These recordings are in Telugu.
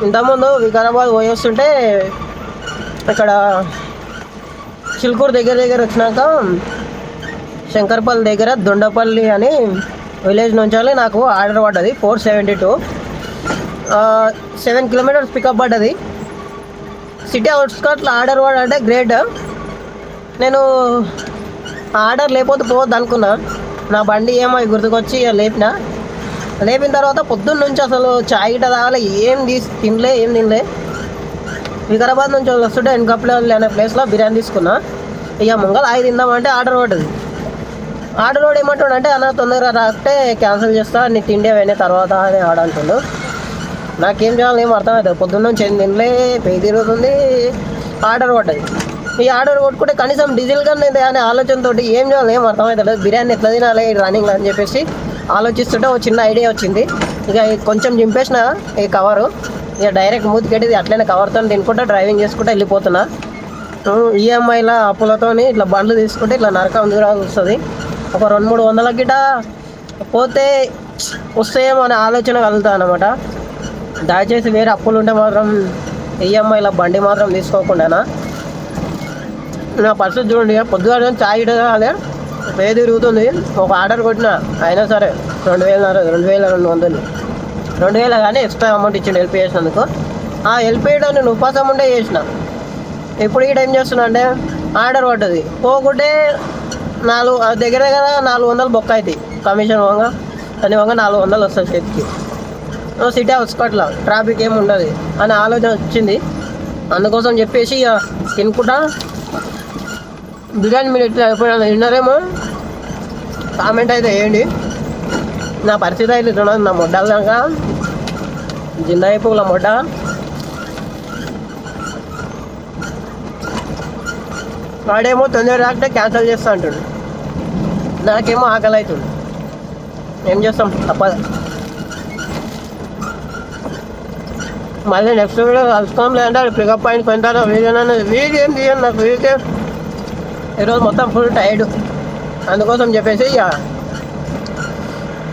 ఇంతకుముందు వికారాబాద్ పోయి వస్తుంటే ఇక్కడ చిలుకూరు దగ్గర వచ్చినాక శంకర్పల్లి దగ్గర దొండపల్లి అని విలేజ్ నుంచి నాకు ఆర్డర్ పడ్డది 472 7 కిలోమీటర్స్ పికప్ పడ్డది. సిటీ అవుట్స్కట్లో ఆర్డర్ పడంటే గ్రేట్. నేను ఆర్డర్ లేకపోతే పోవద్దు అనుకున్నా. నా బండి ఏమో గుర్తుకొచ్చి లేపిన తర్వాత పొద్దున్న నుంచి అసలు చాయ్ గిట్ట తాగలే, ఏం తినలే. వికారాబాద్ నుంచి వస్తుంటే ఎన్కప్లే అనే ప్లేస్లో బిర్యానీ తీసుకున్నా. ఇక ముంగల్ 5 తిందామంటే ఆర్డర్ పడ్డది. ఆర్డర్ కూడా ఏమంటాడంటే అన్న తొందరగా రాస్తే క్యాన్సిల్ చేస్తా, నీ తిండి అయిన తర్వాత అని ఆడంటుండు. నాకేం చేయాలని ఏం అర్థమవుతుంది. పొద్దున్న నుంచి ఏం తినలే, పెయి తిరుగుతుంది, ఆర్డర్ పడ్డది. ఈ ఆర్డర్ కొట్టుకుంటే కనీసం డీజిల్ కన్నా అనే ఆలోచనతో ఏం చేయాలి ఏం అర్థమవుతుంది. బిర్యానీ ఎట్లా తినాలి రన్నింగ్ అని చెప్పేసి ఆలోచిస్తుంటే ఒక చిన్న ఐడియా వచ్చింది. ఇక కొంచెం చింపేసిన ఈ కవరు, ఇక డైరెక్ట్ మూతికెట్టి అట్లనే కవర్తో తినుకుంటా డ్రైవింగ్ చేసుకుంటూ వెళ్ళిపోతున్నా. ఈఎంఐల అప్పులతో ఇట్లా బండ్లు తీసుకుంటే ఇట్లా నరకం దూరాలు వస్తుంది. ఒక 200-300 గిట పోతే వస్తాయేమో అనే ఆలోచన కలుగుతాను అనమాట. దయచేసి వేరే అప్పులు ఉంటే మాత్రం ఈఎంఐల బండి మాత్రం తీసుకోకుండా. నా పరిస్థితి చూడండి, పొద్దుగా చాయ్ కాలే పే తిరుగుతుంది. ఒక ఆర్డర్ కొట్టిన అయినా సరే 2,200 2,000 కానీ ఎక్స్ట్రా అమౌంట్ ఇచ్చిండు హెల్ప్ చేసినందుకు. ఆ హెల్ప్ చేయడం నేను ఉపాసం ఉండే చేసిన. ఇప్పుడు ఈ టైం చేస్తున్నా అంటే ఆర్డర్ పడ్డది పోకుంటే దగ్గర 400 బొక్క అవుతాయి కమిషన్ వంగా. అని 400 వస్తుంది చేతికి. సిటీ అవుట్స్కట్లో ట్రాఫిక్ ఏమి ఉండదు అనే ఆలోచన వచ్చింది. అందుకోసం చెప్పేసి ఇక తినుకుంటా బిర్యానీ మీరు ఎట్లా అయిపోయినా విన్నారేమో కామెంట్ అయితే వేయండి. నా పరిస్థితి అయితే ఇట్లా నా మొడ్డాల దాకా జిందా అయిపోల మొడ్డ. వాడేమో తొందర రాకపోతే క్యాన్సిల్ చేస్తా అంటాడు, నాకేమో ఆకలి అవుతుంది. ఏం చేస్తాం తప్పదు. మళ్ళీ నెక్స్ట్ వీడియో కలుసుకోం. లేదంటే పికప్ పాయింట్ కొంటాను వీడియో ఏం తీయండి. నాకు వీడియో ఈరోజు మొత్తం ఫుల్ టైర్డ్. అందుకోసం చెప్పేసి ఇక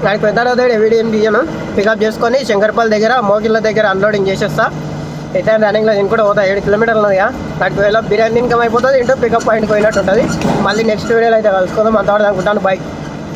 నాకు పెద్ద వీడియో ఏం తీయను. పికప్ చేసుకొని శంకర్పల్లి దగ్గర మోగిళ్ళ దగ్గర అన్లోడింగ్ చేసేస్తా. అయితే రన్నింగ్లో నేను కూడా పోతా. 7 కిలోమీటర్లు ఉన్నదిగా. నాకు వేళ బిర్యానీ ఇన్కమ్ అయిపోతుంది, ఇంటూ పికప్ పాయింట్ పోయినట్టు ఉంటుంది. మళ్ళీ నెక్స్ట్ వీడియోలో అయితే కలుసుకుందాం. అంతవరకు అనుకుంటాను. బై.